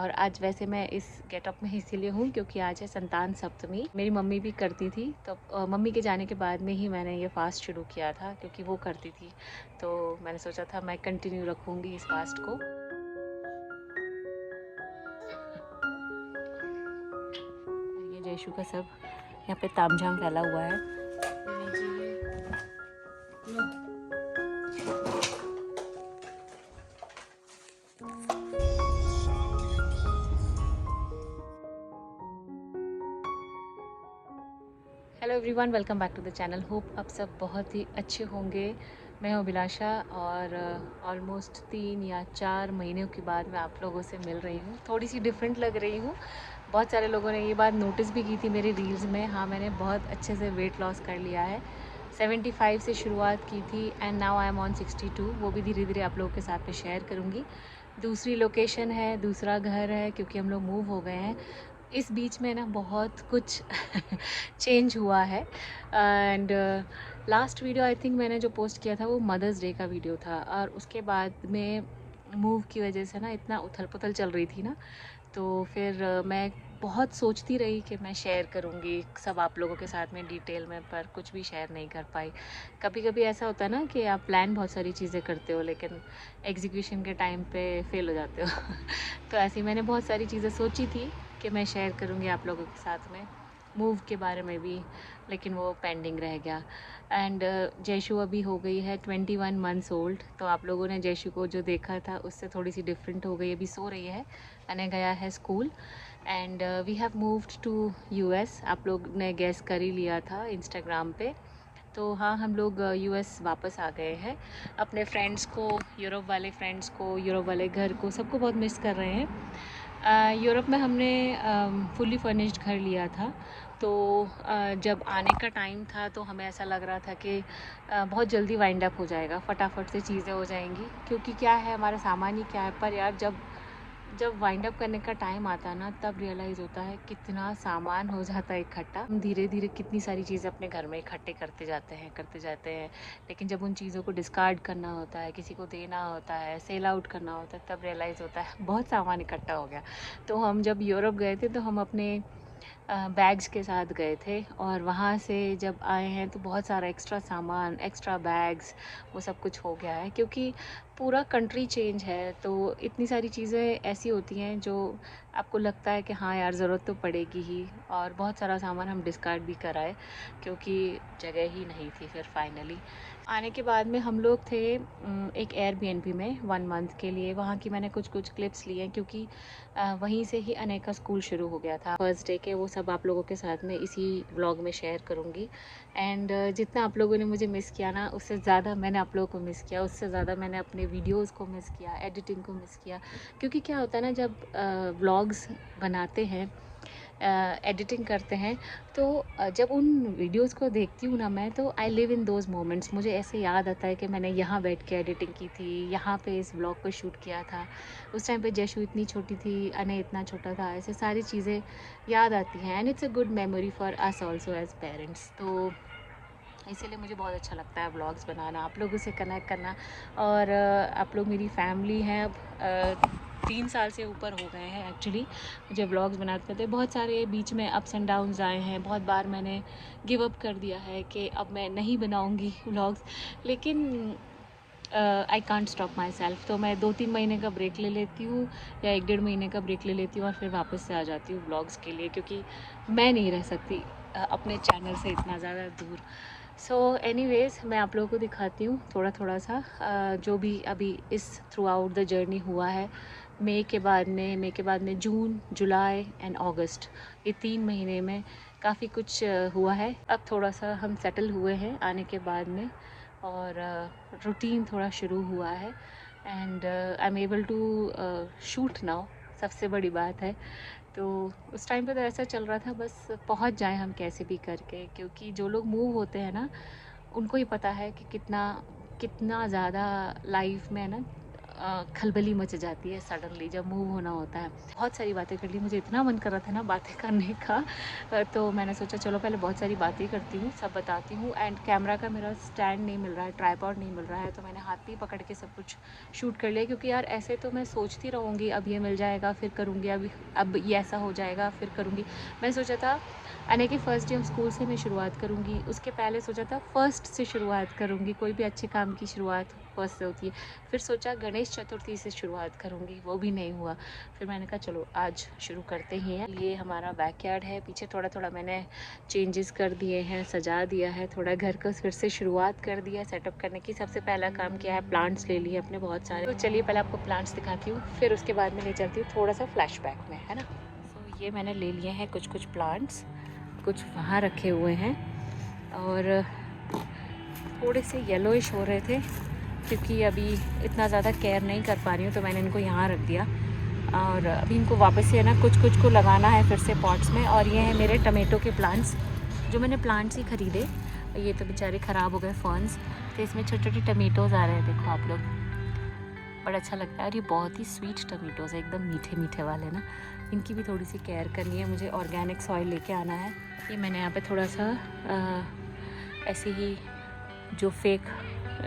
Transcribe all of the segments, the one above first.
और आज वैसे मैं इस गेटअप में इसीलिए हूँ क्योंकि आज है संतान सप्तमी। मेरी मम्मी भी करती थी, तो मम्मी के जाने के बाद में ही मैंने ये फ़ास्ट शुरू किया था क्योंकि वो करती थी। तो मैंने सोचा था मैं कंटिन्यू रखूँगी इस फ़ास्ट को। ये जयशु का सब यहाँ पे तामझाम फैला हुआ है। Hello everyone, welcome back to the channel. Hope आप सब बहुत ही अच्छे होंगे। मैं हूँ अभिलाषा और ऑलमोस्ट 3 या 4 महीनों के बाद मैं आप लोगों से मिल रही हूँ। थोड़ी सी डिफरेंट लग रही हूँ। बहुत सारे लोगों ने ये बात नोटिस भी की थी मेरी रील्स में। हाँ, मैंने बहुत अच्छे से वेट लॉस कर लिया है। 75 से शुरुआत की थी and now I am on 62। वो भी धीरे धीरे आप लोगों के साथ में शेयर करूँगी। दूसरी लोकेशन है, दूसरा घर है क्योंकि हम लोग मूव हो गए हैं। इस बीच में ना बहुत कुछ चेंज हुआ है and last video I think मैंने जो पोस्ट किया था वो मदर्स डे का वीडियो था। और उसके बाद में मूव की वजह से ना इतना उथल पुथल चल रही थी ना, तो फिर मैं बहुत सोचती रही कि मैं शेयर करूँगी सब आप लोगों के साथ में डिटेल में, पर कुछ भी शेयर नहीं कर पाई। कभी कभी ऐसा होता है ना कि आप प्लान बहुत सारी चीज़ें करते हो लेकिन एग्जीक्यूशन के टाइम पे फेल हो जाते हो। तो ऐसी मैंने बहुत सारी चीज़ें सोची थी कि मैं शेयर करूँगी आप लोगों के साथ में, मूव के बारे में भी, लेकिन वो पेंडिंग रह गया। एंड जयशु अभी हो गई है 21 मंथ्स ओल्ड। तो आप लोगों ने जयशु को जो देखा था उससे थोड़ी सी डिफरेंट हो गई, अभी सो रही है। मैंने गया है school and we have moved to US. आप लोग ने गैस कर ही लिया था इंस्टाग्राम पे। तो हाँ, हम लोग यूएस वापस आ गए हैं। अपने फ्रेंड्स को, यूरोप वाले फ्रेंड्स को, यूरोप वाले घर को, सबको बहुत मिस कर रहे हैं। यूरोप में हमने फुली फर्निश्ड घर लिया था। तो जब आने का टाइम था तो हमें ऐसा लग रहा था कि बहुत जल्दी वाइंड अप हो जाएगा, फटाफट से चीज़ें हो जाएंगी क्योंकि क्या है, हमारा सामान ही क्या है। पर यार जब वाइंड अप करने का टाइम आता है ना, तब रियलाइज़ होता है कितना सामान हो जाता है इकट्ठा। हम धीरे धीरे कितनी सारी चीज़ें अपने घर में इकट्ठे करते जाते हैं, लेकिन जब उन चीज़ों को डिस्कार्ड करना होता है, किसी को देना होता है, सेल आउट करना होता है, तब रियलाइज़ होता है बहुत सामान इकट्ठा हो गया। तो हम जब यूरोप गए थे तो हम अपने बैग्स के साथ गए थे और वहाँ से जब आए हैं तो बहुत सारा एक्स्ट्रा सामान, एक्स्ट्रा बैग्स, वो सब कुछ हो गया है क्योंकि पूरा कंट्री चेंज है। तो इतनी सारी चीज़ें ऐसी होती हैं जो आपको लगता है कि हाँ यार, ज़रूरत तो पड़ेगी ही। और बहुत सारा सामान हम डिस्कार्ड भी कराए क्योंकि जगह ही नहीं थी। फिर फाइनली आने के बाद में हम लोग थे एक एयरबीएनबी में 1 मंथ के लिए। वहाँ की मैंने कुछ कुछ क्लिप्स लिए हैं क्योंकि वहीं से ही अनेक का स्कूल शुरू हो गया था। फर्स्ट डे के वो सब आप लोगों के साथ में इसी व्लॉग में शेयर करूँगी। एंड जितना आप लोगों ने मुझे मिस किया ना, उससे ज़्यादा मैंने आप लोगों को मिस किया, उससे ज़्यादा मैंने अपने वीडियोज़ को मिस किया, एडिटिंग को मिस किया। क्योंकि क्या होता है ना, जब व्लॉग्स बनाते हैं, एडिटिंग करते हैं, तो जब उन वीडियोस को देखती हूँ ना मैं, तो I live in those moments. मुझे ऐसे याद आता है कि मैंने यहाँ बैठ के एडिटिंग की थी, यहाँ पे इस ब्लॉग को शूट किया था, उस टाइम पे जयशु इतनी छोटी थी, अने इतना छोटा था। ऐसे सारी चीज़ें याद आती हैं and it's a good memory for us also as parents. तो इसीलिए मुझे बहुत अच्छा लगता है व्लॉग्स बनाना, आप लोगों से कनेक्ट करना। और आप लोग मेरी फैमिली हैं अब। 3 साल से ऊपर हो गए हैं एक्चुअली मुझे व्लॉग्स बनाते थे। बहुत सारे बीच में अप्स एंड डाउन्स आए हैं, बहुत बार मैंने गिव अप कर दिया है कि अब मैं नहीं बनाऊंगी व्लॉग्स, लेकिन I can't stop my self. तो मैं 2-3 महीने का ब्रेक ले लेती हूँ या 1-1.5 महीने का ब्रेक ले लेती हूँ और फिर वापस से आ जाती हूँ व्लॉग्स के लिए, क्योंकि मैं नहीं रह सकती अपने चैनल से इतना ज़्यादा दूर। सो एनीवेज़, मैं आप लोगों को दिखाती हूँ थोड़ा थोड़ा सा जो भी अभी इस थ्रू आउट द जर्नी हुआ है। मई के बाद में जून, जुलाई एंड अगस्त, ये 3 महीने में काफ़ी कुछ हुआ है। अब थोड़ा सा हम सेटल हुए हैं आने के बाद में और रूटीन थोड़ा शुरू हुआ है and I am able to shoot now. सबसे बड़ी बात है। तो उस टाइम पे तो ऐसा चल रहा था बस पहुंच जाएं हम कैसे भी करके, क्योंकि जो लोग मूव होते हैं ना, उनको ही पता है कि कितना कितना ज़्यादा लाइफ में ना खलबली मच जाती है सडनली जब मूव होना होता है। बहुत सारी बातें कर ली, मुझे इतना मन कर रहा था ना बातें करने का, तो मैंने सोचा चलो पहले बहुत सारी बातें करती हूँ, सब बताती हूँ। एंड कैमरा का मेरा स्टैंड नहीं मिल रहा है, ट्राइपॉड नहीं मिल रहा है, तो मैंने हाथ पे पकड़ के सब कुछ शूट कर लिया, क्योंकि यार ऐसे तो मैं सोचती रहूँगी अब ये मिल जाएगा फिर करूँगी, अब ये ऐसा हो जाएगा फिर करूँगी। मैं सोचा था आने के फर्स्ट डे ऑफ स्कूल से मैं शुरुआत करूँगी, उसके पहले सोचा था फर्स्ट से शुरुआत करूँगी, कोई भी अच्छे काम की शुरुआत फर्स्ट से होती है। फिर सोचा गणेश चतुर्थी से शुरुआत करूँगी, वो भी नहीं हुआ। फिर मैंने कहा चलो आज शुरू करते ही हैं। ये हमारा बैकयार्ड है, पीछे थोड़ा थोड़ा मैंने चेंजेस कर दिए हैं, सजा दिया है, थोड़ा घर को फिर से शुरुआत कर दिया सेटअप करने की। सबसे पहला काम किया है, प्लांट्स ले लिए अपने बहुत सारे। तो चलिए पहले आपको प्लांट्स दिखाती हूँ, फिर उसके बाद में ले चलती हूँ थोड़ा सा फ्लैशबैक में, है ना। तो ये मैंने ले लिए हैं कुछ कुछ प्लांट्स, कुछ वहाँ रखे हुए हैं, और थोड़े से येलोइश हो रहे थे क्योंकि अभी इतना ज़्यादा केयर नहीं कर पा रही हूँ, तो मैंने इनको यहाँ रख दिया। और अभी इनको वापस से है ना कुछ कुछ को लगाना है फिर से पॉट्स में। और ये हैं मेरे टमेटो के प्लांट्स, जो मैंने प्लांट्स ही ख़रीदे, ये तो बेचारे ख़राब हो गए फर्न्स, तो इसमें छोटे छोटे टमेटोज़ आ रहे हैं, देखो आप लोग, बड़ा अच्छा लगता है। और ये बहुत ही स्वीट टमेटोज़ है, एकदम मीठे मीठे वाले ना। इनकी भी थोड़ी सी केयर करनी है मुझे, ऑर्गेनिक सॉइल लेके आना है। ये मैंने यहाँ पे थोड़ा सा ऐसे ही जो फेक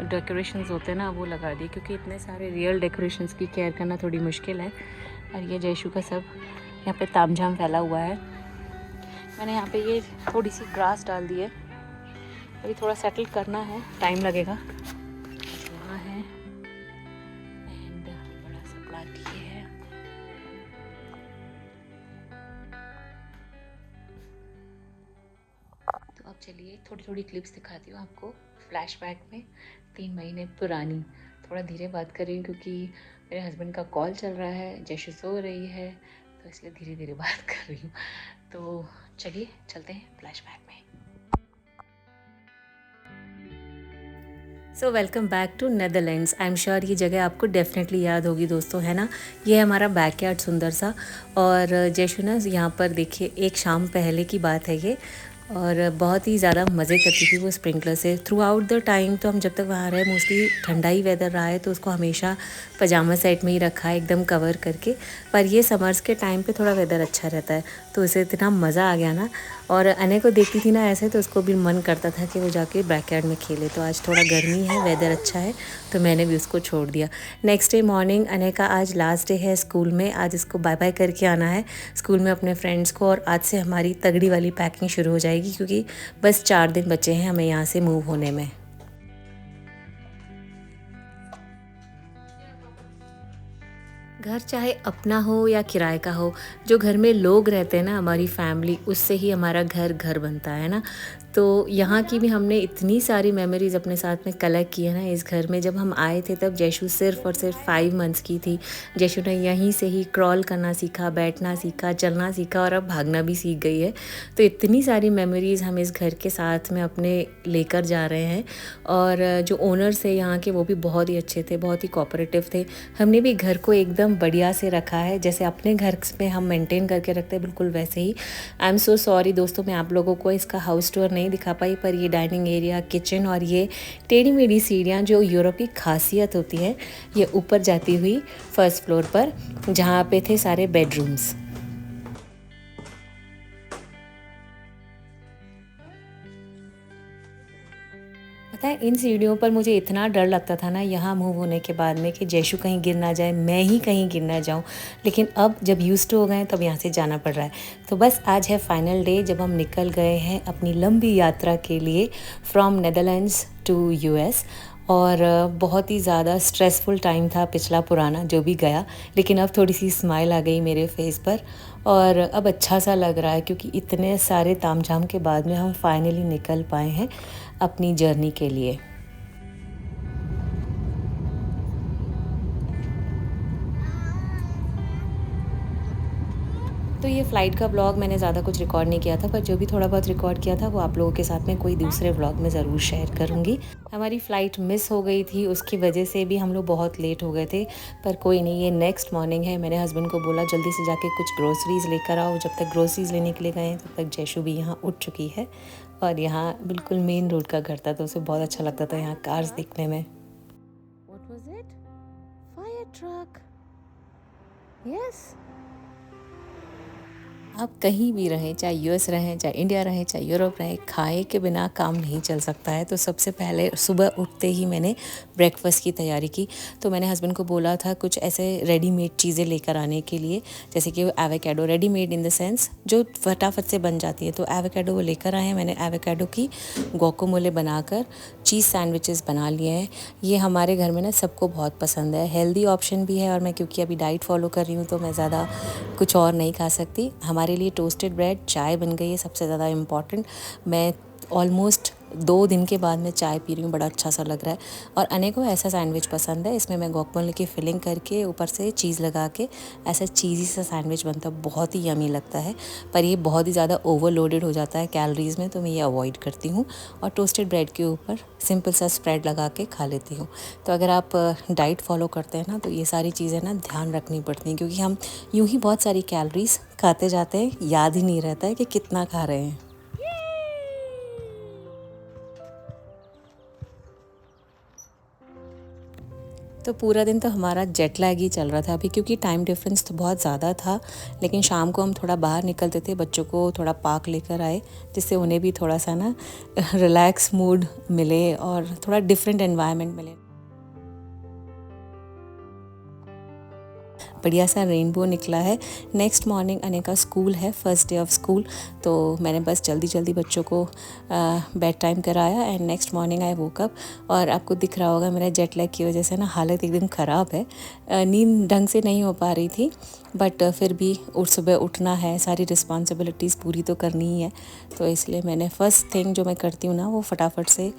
डेकोरेशंस होते हैं ना वो लगा दिए, क्योंकि इतने सारे रियल डेकोरेशंस की केयर करना थोड़ी मुश्किल है। और ये जयशु का सब यहाँ पे तामझाम फैला हुआ है। मैंने यहाँ पे ये थोड़ी सी ग्रास डाल दी है, अभी थोड़ा सेटल करना है, टाइम लगेगा। यहाँ है एंड बड़ा सा प्लांट ये है। तो अब चलिए थोड़ी थोड़ी क्लिप्स दिखाती हूँ आपको फ्लैशबैक में, 3 महीने पुरानी। थोड़ा धीरे बात कर रही हूँ क्योंकि मेरे हस्बैंड का कॉल चल रहा है, जैसे सो रही है, तो इसलिए धीरे धीरे बात कर रही हूँ। तो चलिए चलते हैं फ्लैशबैक में। So welcome back to Netherlands. I am sure ये जगह आपको डेफिनेटली याद होगी दोस्तों, है ना। ये है हमारा बैकयार्ड सुंदर सा। और जैशु ना यहाँ पर देखिए, एक शाम पहले की बात है ये, और बहुत ही ज़्यादा मज़े करती थी वो स्प्रिंकलर से थ्रू आउट द टाइम। तो हम जब तक वहाँ रहे, मोस्टली ठंडा ही वेदर रहा है, तो उसको हमेशा पजामा सेट में ही रखा है एकदम कवर करके। पर ये समर्स के टाइम पे थोड़ा वेदर अच्छा रहता है, तो उसे इतना मज़ा आ गया ना। और अने को देखती थी ना ऐसे, तो उसको भी मन करता था कि वो जाके बैकयार्ड में खेले। तो आज थोड़ा गर्मी है, वेदर अच्छा है, तो मैंने भी उसको छोड़ दिया। नेक्स्ट डे मॉर्निंग अने का आज लास्ट डे है स्कूल में, आज इसको बाय बाय करके आना है स्कूल में अपने फ्रेंड्स को। और आज से हमारी तगड़ी वाली पैकिंग शुरू हो जाएगी, क्योंकि बस 4 दिन बचे हैं हमें यहाँ से मूव होने में। घर चाहे अपना हो या किराए का हो, जो घर में लोग रहते हैं ना, हमारी फैमिली, उससे ही हमारा घर घर बनता है ना। तो यहाँ की भी हमने इतनी सारी मेमोरीज़ अपने साथ में कलेक्ट की है ना इस घर में। जब हम आए थे तब जयशु सिर्फ और सिर्फ 5 मंथ्स की थी। जयशु ने यहीं से ही क्रॉल करना सीखा, बैठना सीखा, चलना सीखा, और अब भागना भी सीख गई है। तो इतनी सारी मेमोरीज़ हम इस घर के साथ में अपने लेकर जा रहे हैं। और जो ओनर्स है यहाँ के, वो भी बहुत ही अच्छे थे, बहुत ही कोऑपरेटिव थे। हमने भी घर को एकदम बढ़िया से रखा है, जैसे अपने घर में हम मेंटेन करके रखते हैं, बिल्कुल वैसे ही। आई एम सो सॉरी दोस्तों, मैं आप लोगों को इसका हाउस टूर नहीं दिखा पाई, पर ये डाइनिंग एरिया, किचन और ये टेढ़ी मेढ़ी सीढ़ियाँ जो यूरोप की खासियत होती है, ये ऊपर जाती हुई फर्स्ट फ्लोर पर, जहाँ पे थे सारे बेडरूम्स। पता है, इन सीढ़ियों पर मुझे इतना डर लगता था ना यहाँ मूव होने के बाद में, कि जयशु कहीं गिर ना जाए, मैं ही कहीं गिर ना जाऊँ। लेकिन अब जब यूज्ड टू हो गए तब यहाँ से जाना पड़ रहा है। तो बस आज है फाइनल डे, जब हम निकल गए हैं अपनी लंबी यात्रा के लिए फ्रॉम नेदरलैंड्स टू यूएस। और बहुत ही ज़्यादा स्ट्रेसफुल टाइम था पिछला पुराना जो भी गया, लेकिन अब थोड़ी सी स्माइल आ गई मेरे फेस पर, और अब अच्छा सा लग रहा है, क्योंकि इतने सारे तामझाम के बाद में हम फाइनली निकल पाए हैं अपनी जर्नी के लिए। तो ये फ़्लाइट का व्लॉग मैंने ज़्यादा कुछ रिकॉर्ड नहीं किया था, पर जो भी थोड़ा बहुत रिकॉर्ड किया था वो आप लोगों के साथ में कोई दूसरे व्लॉग में ज़रूर शेयर करूँगी। हमारी फ़्लाइट मिस हो गई थी, उसकी वजह से भी हम लोग बहुत लेट हो गए थे, पर कोई नहीं, ये नेक्स्ट मॉर्निंग है। मैंने हस्बैंड को बोला जल्दी से जाके कुछ ग्रोसरीज़ लेकर आओ। जब तक ग्रोसरीज़ लेने के लिए गए तब तक जयशु भी यहाँ उठ चुकी है, और यहाँ बिल्कुल मेन रोड का घर था, तो उसे बहुत अच्छा लगता था यहाँ कार्स दिखने में। What was it? Fire truck. Yes. आप कहीं भी रहें, चाहे यूएस रहें, चाहे इंडिया रहें, चाहे यूरोप रहें, खाए के बिना काम नहीं चल सकता है। तो सबसे पहले सुबह उठते ही मैंने ब्रेकफास्ट की तैयारी की। तो मैंने हस्बैंड को बोला था कुछ ऐसे रेडीमेड चीज़ें लेकर आने के लिए, जैसे कि avocado, readymade in the sense जो फटाफट से बन जाती है। तो एवोकाडो वो लेकर आए हैं। मैंने एवोकाडो की गुआकामोले बनाकर चीज़ सैंडविचेस बना लिए हैं। ये हमारे घर में ना सबको बहुत पसंद है, हेल्दी ऑप्शन भी है, और मैं क्योंकि अभी डाइट फॉलो कर रही हूँ तो मैं ज़्यादा कुछ और नहीं खा सकती। हमारे लिए टोस्टेड ब्रेड, चाय बन गई है सबसे ज़्यादा इम्पॉर्टेंट। मैं ऑलमोस्ट 2 दिन के बाद मैं चाय पी रही हूँ, बड़ा अच्छा सा लग रहा है। और अने को ऐसा सैंडविच पसंद है, इसमें मैं गुआकामोले की फिलिंग करके ऊपर से चीज़ लगा के ऐसा चीज़ी सा सैंडविच बनता है, बहुत ही यमी लगता है। पर ये बहुत ही ज़्यादा ओवरलोडेड हो जाता है कैलोरीज़ में, तो मैं ये अवॉइड करती हूँ और टोस्टेड ब्रेड के ऊपर सिंपल सा स्प्रेड लगा के खा लेती हूँ। तो अगर आप डाइट फॉलो करते हैं ना तो ये सारी चीज़ें ना ध्यान रखनी पड़ती हैं, क्योंकि हम यूँ ही बहुत सारी कैलोरीज़ खाते जाते हैं, याद ही नहीं रहता है कि कितना खा रहे हैं। तो पूरा दिन तो हमारा जेट लैग ही चल रहा था अभी, क्योंकि टाइम डिफरेंस तो बहुत ज़्यादा था। लेकिन शाम को हम थोड़ा बाहर निकलते थे, बच्चों को थोड़ा पार्क लेकर आए, जिससे उन्हें भी थोड़ा सा ना रिलैक्स मूड मिले और थोड़ा डिफरेंट एनवायरनमेंट मिले। बढ़िया सा रेनबो निकला है। नेक्स्ट मॉर्निंग अने का स्कूल है, फर्स्ट डे ऑफ स्कूल। तो मैंने बस जल्दी जल्दी बच्चों को बेड टाइम कराया and next morning I woke up. और आपको दिख रहा होगा मेरा जेट लैग की वजह से ना हालत एकदम ख़राब है, नींद ढंग से नहीं हो पा रही थी। बट फिर भी सुबह उठना है, सारी रिस्पॉन्सिबिलिटीज़ पूरी तो करनी ही है। तो इसलिए मैंने फ़र्स्ट थिंग जो मैं करती हूँ ना, वो फटाफट से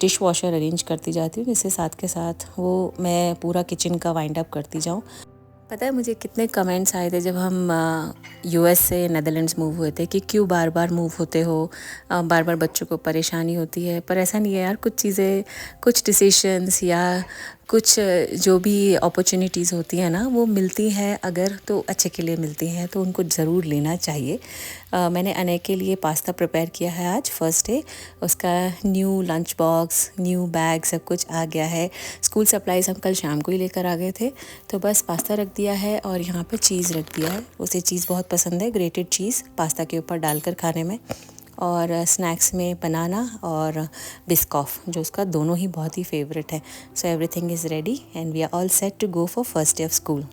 डिश वॉशर अरेंज करती जाती हूँ, जिससे साथ के साथ वो मैं पूरा किचन का वाइंड अप करती जाऊँ। पता है मुझे कितने कमेंट्स आए थे जब हम यूएस से नेदरलैंड्स मूव हुए थे कि क्यों बार बार मूव होते हो, बार बार बच्चों को परेशानी होती है। पर ऐसा नहीं है यार, कुछ चीज़ें, कुछ डिसीशंस या कुछ जो भी अपॉर्चुनिटीज़ होती हैं ना, वो मिलती हैं अगर तो अच्छे के लिए मिलती हैं, तो उनको ज़रूर लेना चाहिए। मैंने अनय के लिए पास्ता प्रिपेयर किया है आज फर्स्ट डे। उसका new lunch box, new bag, सब कुछ आ गया है। स्कूल सप्लाईज हम कल शाम को ही लेकर आ गए थे। तो बस पास्ता रख दिया है और यहाँ पे चीज़ रख दिया है। उसे चीज़ बहुत पसंद है, ग्रेटेड चीज़ पास्ता के ऊपर डालकर खाने में। और स्नैक्स में बनाना और बिस्कॉफ, जो उसका दोनों ही बहुत ही फेवरेट है। So everything is ready and we are all set to go for first day of school.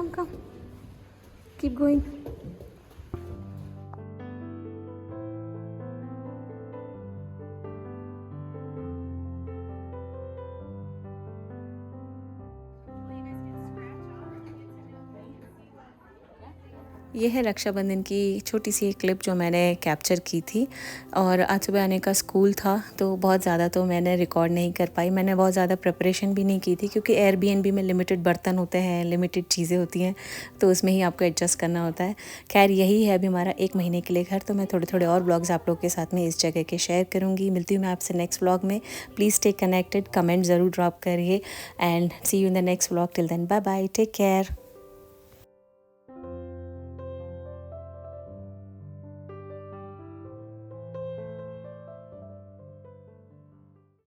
Come. Keep going. ये है रक्षाबंधन की छोटी सी एक क्लिप जो मैंने कैप्चर की थी। और आज सुबह आने का स्कूल था तो बहुत ज़्यादा तो मैंने रिकॉर्ड नहीं कर पाई। मैंने बहुत ज़्यादा प्रिपरेशन भी नहीं की थी, क्योंकि एयरबीएनबी में लिमिटेड बर्तन होते हैं, लिमिटेड चीज़ें होती हैं, तो उसमें ही आपको एडजस्ट करना होता है। खैर यही है अभी हमारा 1 महीने के लिए घर। तो मैं थोड़े थोड़े और ब्लॉग्स आप लोग के साथ में इस जगह के शेयर करूँगी। मिलती हूँ मैं आपसे नेक्स्ट ब्लॉग में। प्लीज़ स्टे कनेक्टेड, कमेंट ज़रूर ड्रॉप करिए and see you in the next blog. Till then bye bye, take care.